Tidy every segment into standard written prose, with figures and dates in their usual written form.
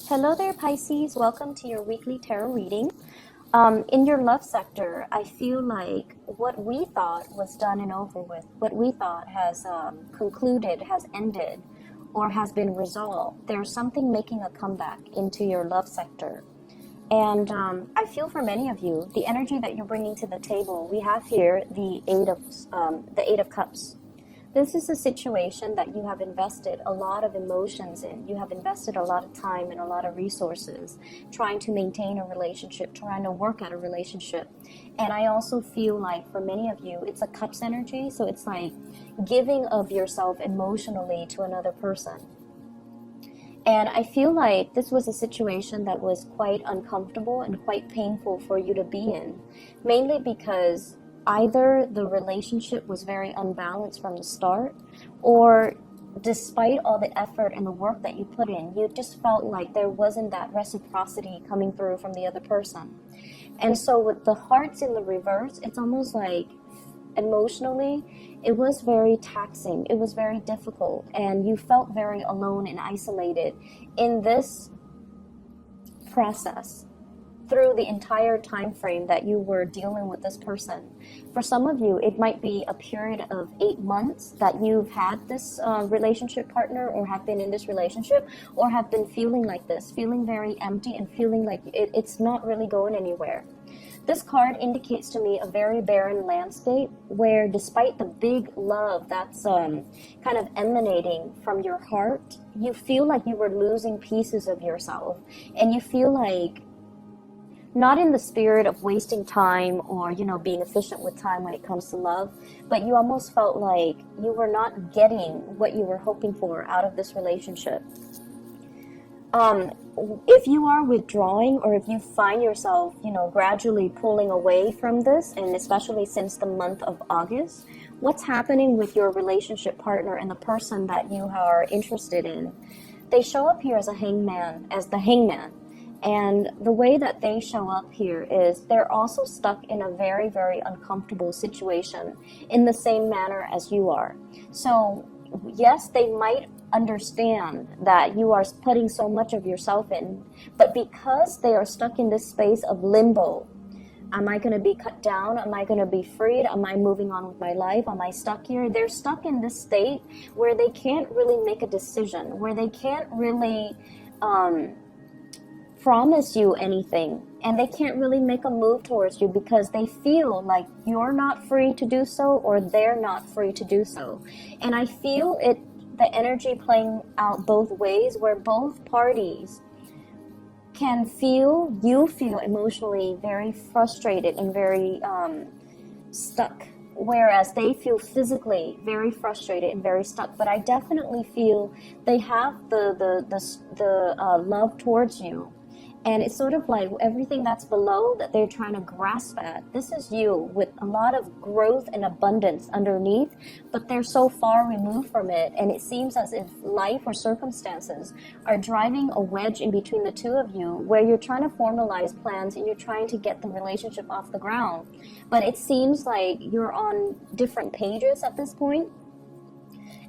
Hello there, Pisces. Welcome to your weekly tarot reading. In your love sector, I feel like what we thought was done and over with, what we thought has concluded, has ended, or has been resolved, there's something making a comeback into your love sector. And I feel for many of you, the energy that you're bringing to the table, we have here the Eight of Cups. This is a situation that you have invested a lot of emotions in. You have invested a lot of time and a lot of resources trying to maintain a relationship, trying to work at a relationship. And I also feel like for many of you, it's a cups energy. So it's like giving of yourself emotionally to another person. And I feel like this was a situation that was quite uncomfortable and quite painful for you to be in, mainly because either the relationship was very unbalanced from the start, or despite all the effort and the work that you put in, you just felt like there wasn't that reciprocity coming through from the other person. And so with the hearts in the reverse, it's almost like emotionally, it was very taxing. It was very difficult, and you felt very alone and isolated in this process through the entire time frame that you were dealing with this person. For some of you, it might be a period of 8 months that you've had this relationship partner, or have been in this relationship, or have been feeling like this, feeling very empty and feeling like it's not really going anywhere. This card indicates to me a very barren landscape where, despite the big love that's kind of emanating from your heart, you feel like you were losing pieces of yourself, and you feel like, not in the spirit of wasting time or, being efficient with time when it comes to love, but you almost felt like you were not getting what you were hoping for out of this relationship. If you are withdrawing, or if you find yourself, gradually pulling away from this, and especially since the month of August, what's happening with your relationship partner and the person that you are interested in? They show up here as the hangman. And the way that they show up here is they're also stuck in a very, very uncomfortable situation in the same manner as you are. So yes, they might understand that you are putting so much of yourself in, but because they are stuck in this space of limbo, am I going to be cut down? Am I going to be freed? Am I moving on with my life? Am I stuck here? They're stuck in this state where they can't really make a decision, where they can't really promise you anything, and they can't really make a move towards you because they feel like you're not free to do so, or they're not free to do so. And I feel the energy playing out both ways, where both parties can feel emotionally very frustrated and very stuck, whereas they feel physically very frustrated and very stuck. But I definitely feel they have the love towards you. And it's sort of like everything that's below that they're trying to grasp at. This is you with a lot of growth and abundance underneath, but they're so far removed from it. And it seems as if life or circumstances are driving a wedge in between the two of you, where you're trying to formalize plans and you're trying to get the relationship off the ground. But it seems like you're on different pages at this point.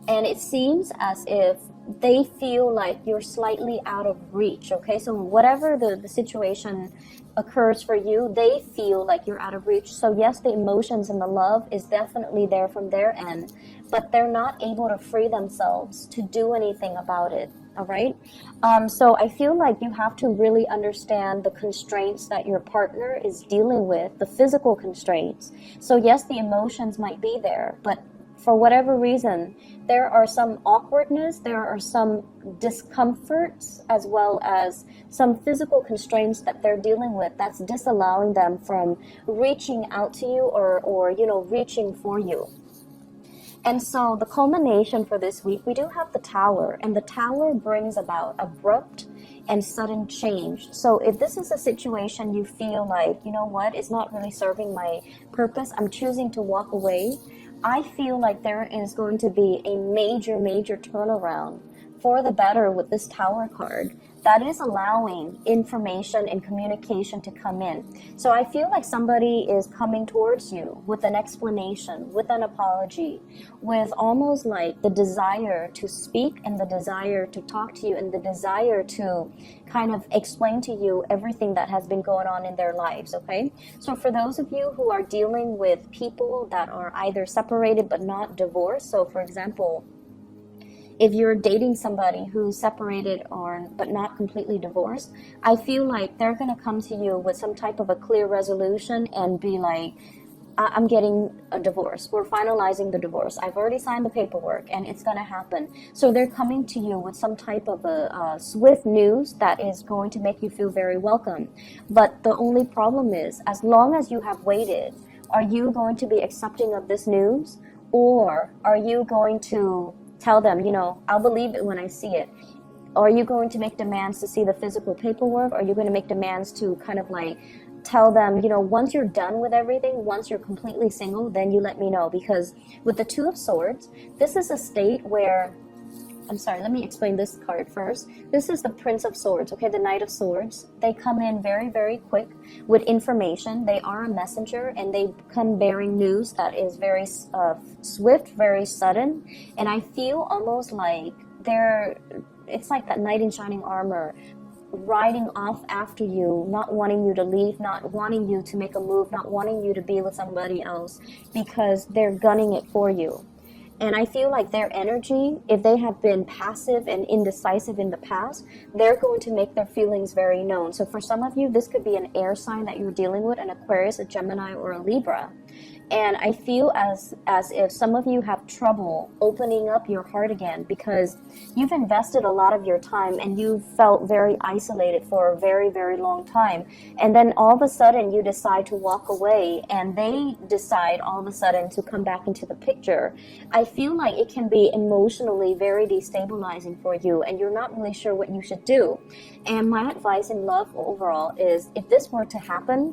And it seems as if they feel like you're slightly out of reach, okay? So whatever the situation occurs for you, they feel like you're out of reach. So yes, the emotions and the love is definitely there from their end, but they're not able to free themselves to do anything about it, all right? So I feel like you have to really understand the constraints that your partner is dealing with, the physical constraints. So yes, the emotions might be there, but for whatever reason, there are some awkwardness, there are some discomforts, as well as some physical constraints that they're dealing with that's disallowing them from reaching out to you or reaching for you. And so the culmination for this week, we do have the Tower, and the Tower brings about abrupt and sudden change. So if this is a situation you feel like, it's not really serving my purpose, I'm choosing to walk away, I feel like there is going to be a major, major turnaround for the better with this Tower card, that is allowing information and communication to come in. So I feel like somebody is coming towards you with an explanation, with an apology, with almost like the desire to speak and the desire to talk to you and the desire to kind of explain to you everything that has been going on in their lives, okay? So for those of you who are dealing with people that are either separated but not divorced, so for example, if you're dating somebody who's separated or but not completely divorced, I feel like they're going to come to you with some type of a clear resolution and be like, I'm getting a divorce. We're finalizing the divorce. I've already signed the paperwork and it's going to happen. So they're coming to you with some type of a swift news that is going to make you feel very welcome. But the only problem is, as long as you have waited, are you going to be accepting of this news? Or are you going to tell them, you know, I'll believe it when I see it? Or are you going to make demands to see the physical paperwork? Or are you going to make demands to kind of like tell them, you know, once you're done with everything, once you're completely single, then you let me know? Because with the Two of Swords, this is a state where, I'm sorry, let me explain this card first. This is the Prince of Swords, okay, the Knight of Swords. They come in very, very quick with information. They are a messenger and they come bearing news that is very swift, very sudden. And I feel almost like it's like that knight in shining armor riding off after you, not wanting you to leave, not wanting you to make a move, not wanting you to be with somebody else, because they're gunning it for you. And I feel like their energy, if they have been passive and indecisive in the past, they're going to make their feelings very known. So for some of you, this could be an air sign that you're dealing with, an Aquarius, a Gemini, or a Libra. And I feel as if some of you have trouble opening up your heart again because you've invested a lot of your time and you felt very isolated for a very, very long time. And then all of a sudden you decide to walk away and they decide all of a sudden to come back into the picture. I feel like it can be emotionally very destabilizing for you and you're not really sure what you should do. And my advice in love overall is, if this were to happen,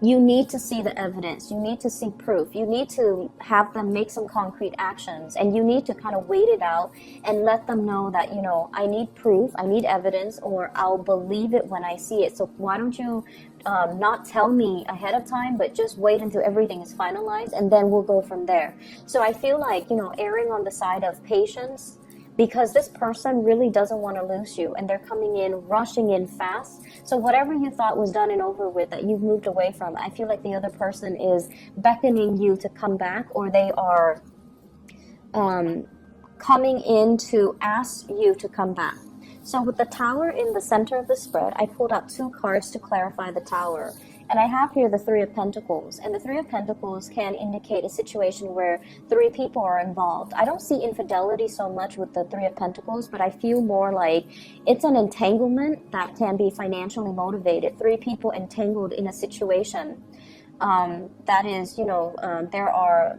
you need to see the evidence. You need to see proof. You need to have them make some concrete actions. And you need to kind of wait it out and let them know that, you know, I need proof, I need evidence, or I'll believe it when I see it. So why don't you not tell me ahead of time, but just wait until everything is finalized and then we'll go from there. So I feel like, you know, erring on the side of patience, because this person really doesn't want to lose you and they're coming in, rushing in fast. So whatever you thought was done and over with, that you've moved away from, I feel like the other person is beckoning you to come back, or they are coming in to ask you to come back. So with the Tower in the center of the spread, I pulled out two cards to clarify the Tower. And I have here the Three of Pentacles. And the Three of Pentacles can indicate a situation where three people are involved. I don't see infidelity so much with the Three of Pentacles, but I feel more like it's an entanglement that can be financially motivated. Three people entangled in a situation. That is, you know, there are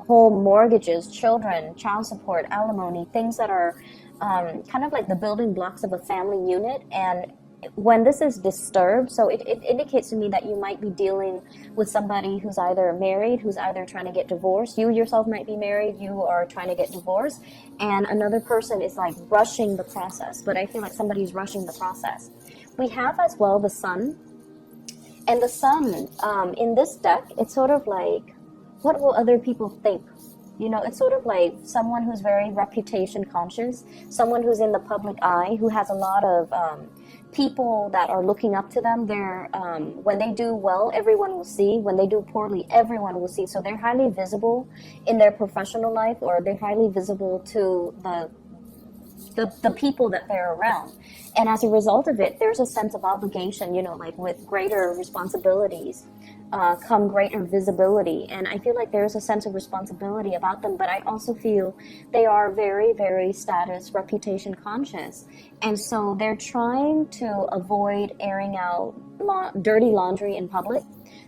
whole mortgages, children, child support, alimony, things that are kind of like the building blocks of a family unit. And when this is disturbed, so it indicates to me that you might be dealing with somebody who's either married, who's either trying to get divorced. You yourself might be married, you are trying to get divorced, and another person is like rushing the process. But I feel like somebody's rushing the process. We have as well the Sun. And the Sun, in this deck, it's sort of like, what will other people think? You know, it's sort of like someone who's very reputation conscious, someone who's in the public eye, who has a lot of people that are looking up to them. They're when they do well, everyone will see. When they do poorly, everyone will see. So they're highly visible in their professional life, or they're highly visible to the people that they're around. And as a result of it, there's a sense of obligation, you know, like with greater responsibilities come greater visibility. And I feel like there's a sense of responsibility about them, but I also feel they are very, very status, reputation conscious. And so they're trying to avoid airing out dirty laundry in public.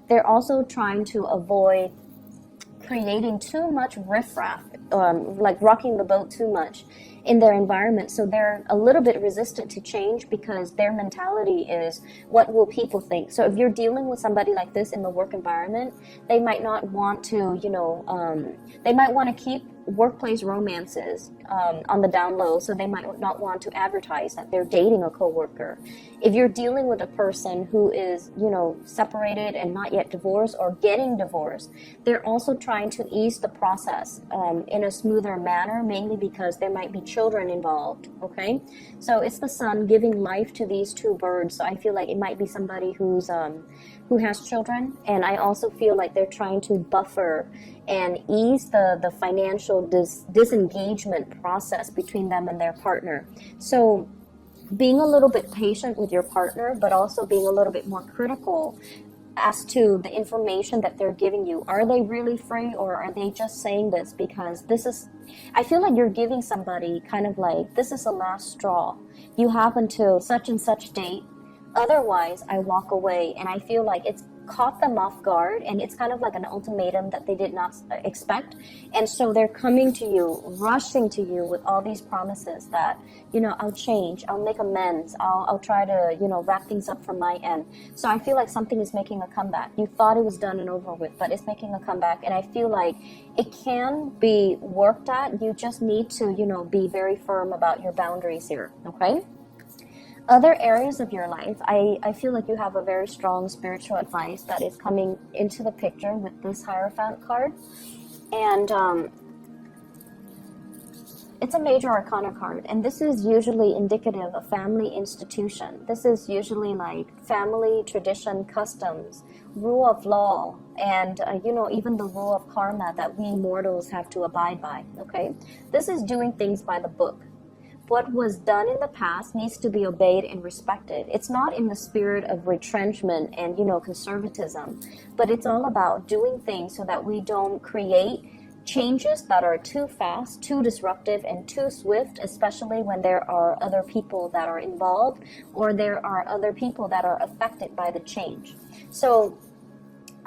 They're also trying to avoid creating too much riffraff, like rocking the boat too much in their environment. So they're a little bit resistant to change because their mentality is, what will people think? So if you're dealing with somebody like this in the work environment, they might not want to, you know, they might want to keep workplace romances on the down low, so they might not want to advertise that they're dating a coworker. If you're dealing with a person who is, separated and not yet divorced or getting divorced, they're also trying to ease the process in a smoother manner, mainly because there might be children involved, okay? So it's the sun giving life to these two birds, so I feel like it might be somebody who has children, and I also feel like they're trying to buffer and ease the financial disengagement process between them and their partner. So being a little bit patient with your partner, but also being a little bit more critical as to the information that they're giving you. Are they really free, or are they just saying this because I feel like you're giving somebody kind of like, this is the last straw. You have until such and such date. Otherwise, I walk away. And I feel like it's caught them off guard, and it's kind of like an ultimatum that they did not expect. And so they're coming to you, rushing to you with all these promises that, I'll change, I'll make amends, I'll try to, wrap things up from my end. So I feel like something is making a comeback. You thought it was done and over with, but it's making a comeback. And I feel like it can be worked at. You just need to, be very firm about your boundaries here, okay? Other areas of your life, I feel like you have a very strong spiritual advice that is coming into the picture with this Hierophant card. And it's a major arcana card, and this is usually indicative of family institution. This is usually like family tradition, customs, rule of law, and even the rule of karma that we mortals have to abide by, okay? This is doing things by the book. What was done in the past needs to be obeyed and respected. It's not in the spirit of retrenchment and, conservatism, but it's all about doing things so that we don't create changes that are too fast, too disruptive, and too swift, especially when there are other people that are involved or there are other people that are affected by the change. So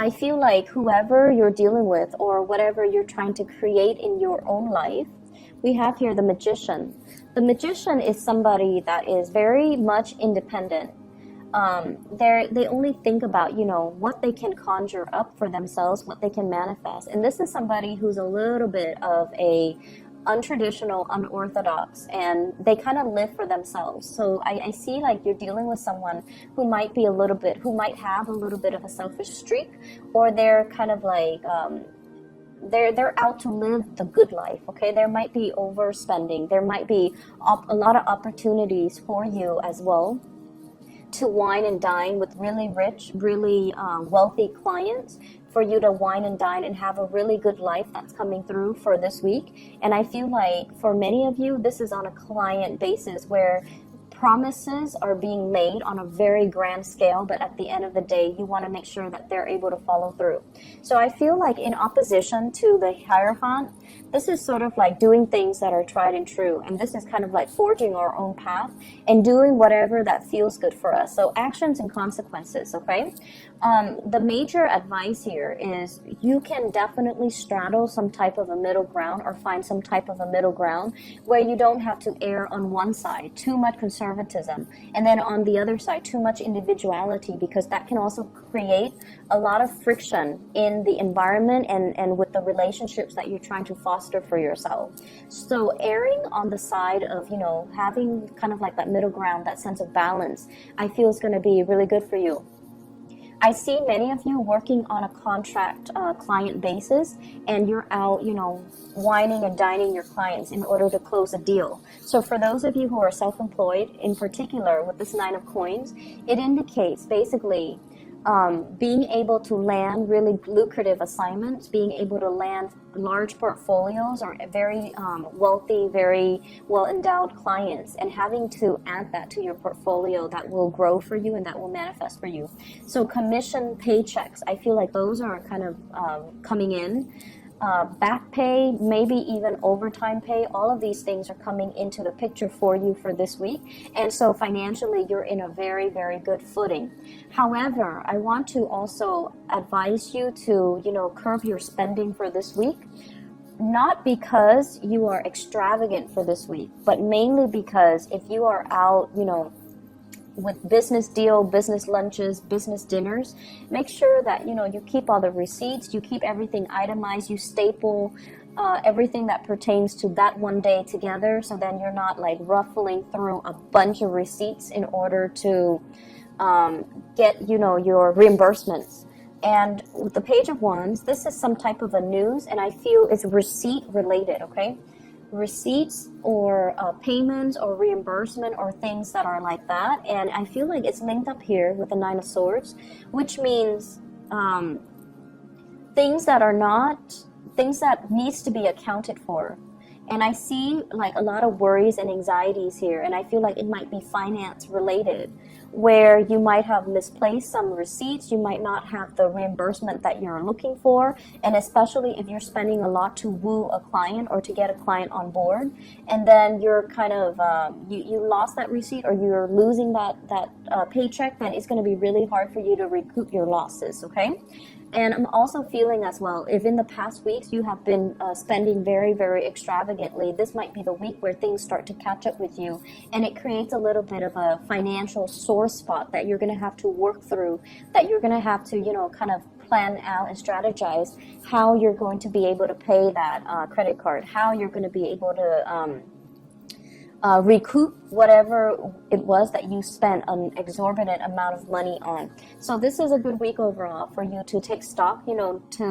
I feel like whoever you're dealing with or whatever you're trying to create in your own life, we have here the Magician. The Magician is somebody that is very much independent. They only think about, what they can conjure up for themselves, what they can manifest. And this is somebody who's a little bit of a untraditional, unorthodox, and they kind of live for themselves. So I see like you're dealing with someone who might have a little bit of a selfish streak, or they're kind of like, they're out to live the good life, okay? There might be overspending. There might be a lot of opportunities for you as well to wine and dine with really rich, really wealthy clients, for you to wine and dine and have a really good life that's coming through for this week. And I feel like for many of you, this is on a client basis where promises are being made on a very grand scale, but at the end of the day, you want to make sure that they're able to follow through. So I feel like in opposition to the Hierophant, this is sort of like doing things that are tried and true. And this is kind of like forging our own path and doing whatever that feels good for us. So actions and consequences, okay? The major advice here is you can definitely straddle some type of a middle ground or find some type of a middle ground where you don't have to err on one side, too much conservatism, and then on the other side, too much individuality, because that can also create a lot of friction in the environment and with the relationships that you're trying to foster for yourself. So erring on the side of, having kind of like that middle ground, that sense of balance, I feel is going to be really good for you. I see many of you working on a contract client basis, and you're out, wining and dining your clients in order to close a deal. So for those of you who are self-employed, in particular with this 9 of coins, it indicates basically being able to land really lucrative assignments, being able to land large portfolios or very wealthy, very well-endowed clients, and having to add that to your portfolio that will grow for you and that will manifest for you. So commission paychecks, I feel like those are kind of coming in. Back pay, maybe even overtime pay, all of these things are coming into the picture for you for this week. And so financially, you're in a very, very good footing. However, I want to also advise you to, curb your spending for this week. Not because you are extravagant for this week, but mainly because if you are out, with business deal, business lunches, business dinners, make sure that, you keep all the receipts, you keep everything itemized, you staple everything that pertains to that one day together, so then you're not like ruffling through a bunch of receipts in order to get, you know, your reimbursements. And with the Page of Wands, this is some type of a news, and I feel it's receipt related, okay? Receipts or payments or reimbursement or things that are like that. And I feel like it's linked up here with the Nine of Swords, which means things that needs to be accounted for. And I see like a lot of worries and anxieties here, and I feel like it might be finance related, where you might have misplaced some receipts, you might not have the reimbursement that you're looking for, and especially if you're spending a lot to woo a client or to get a client on board, and then you're kind of you lost that receipt or you're losing that paycheck, then it's going to be really hard for you to recoup your losses, okay? And I'm also feeling as well, if in the past weeks you have been spending very, very extravagantly, this might be the week where things start to catch up with you, and it creates a little bit of a financial sore spot that you're going to have to work through, that you're going to have to, you know, kind of plan out and strategize how you're going to be able to pay that credit card, how you're going to be able to recoup whatever it was that you spent an exorbitant amount of money on. So this is a good week overall for you to take stock, you know, to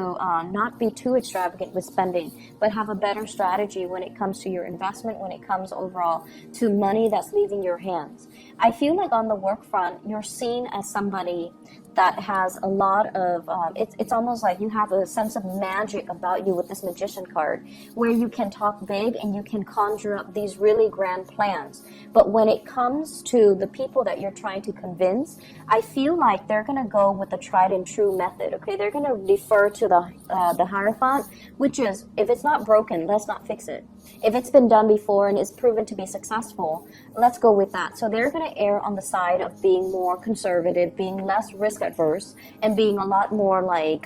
not be too extravagant with spending, but have a better strategy when it comes to your investment, when it comes overall to money that's leaving your hands. I feel like on the work front, you're seen as somebody that has a lot of, it's almost like you have a sense of magic about you with this Magician card, where you can talk big and you can conjure up these really grand plans. But when it comes to the people that you're trying to convince, I feel like they're going to go with the tried and true method, okay? They're going to defer to the Hierophant, which is, if it's not broken, let's not fix it. If it's been done before and is proven to be successful, let's go with that. So they're going to err on the side of being more conservative, being less risk adverse, and being a lot more like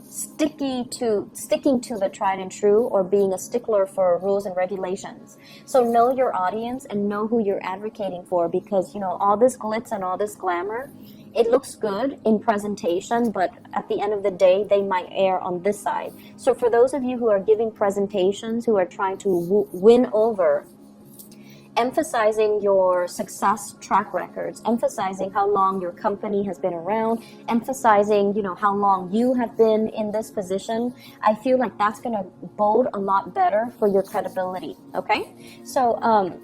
sticking to the tried and true, or being a stickler for rules and regulations. So know your audience and know who you're advocating for, because, you know, all this glitz and all this glamour, it looks good in presentation, but at the end of the day, they might err on this side. So for those of you who are giving presentations, who are trying to win over, emphasizing your success track records, emphasizing how long your company has been around, emphasizing, you know, how long you have been in this position, I feel like that's going to bode a lot better for your credibility, okay? So,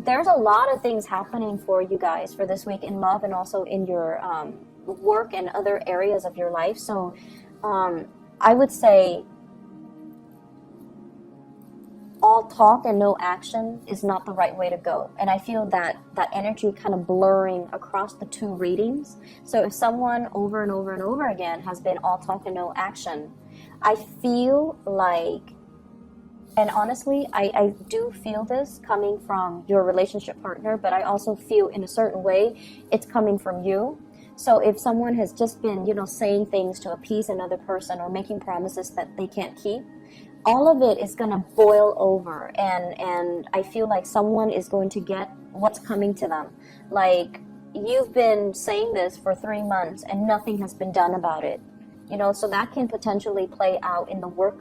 there's a lot of things happening for you guys for this week in love and also in your work and other areas of your life. So I would say all talk and no action is not the right way to go. And I feel that energy kind of blurring across the two readings. So if someone over and over and over again has been all talk and no action, I feel like, and honestly, I do feel this coming from your relationship partner, but I also feel in a certain way it's coming from you. So if someone has just been, you know, saying things to appease another person or making promises that they can't keep, all of it is going to boil over, and I feel like someone is going to get what's coming to them. Like, you've been saying this for 3 months and nothing has been done about it. You know, so that can potentially play out in the work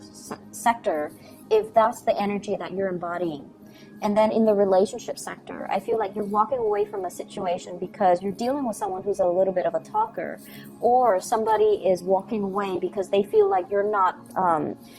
sector if that's the energy that you're embodying. And then in the relationship sector, I feel like you're walking away from a situation because you're dealing with someone who's a little bit of a talker, or somebody is walking away because they feel like you're not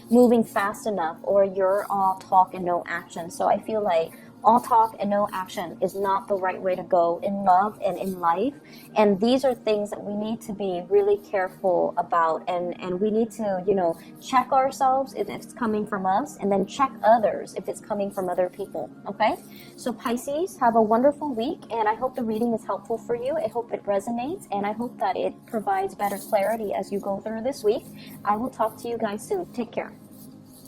moving fast enough, or you're all talk and no action. So I feel like all talk and no action is not the right way to go in love and in life. And these are things that we need to be really careful about. And we need to, you know, check ourselves if it's coming from us, and then check others if it's coming from other people. Okay? So Pisces, have a wonderful week. And I hope the reading is helpful for you. I hope it resonates. And I hope that it provides better clarity as you go through this week. I will talk to you guys soon. Take care.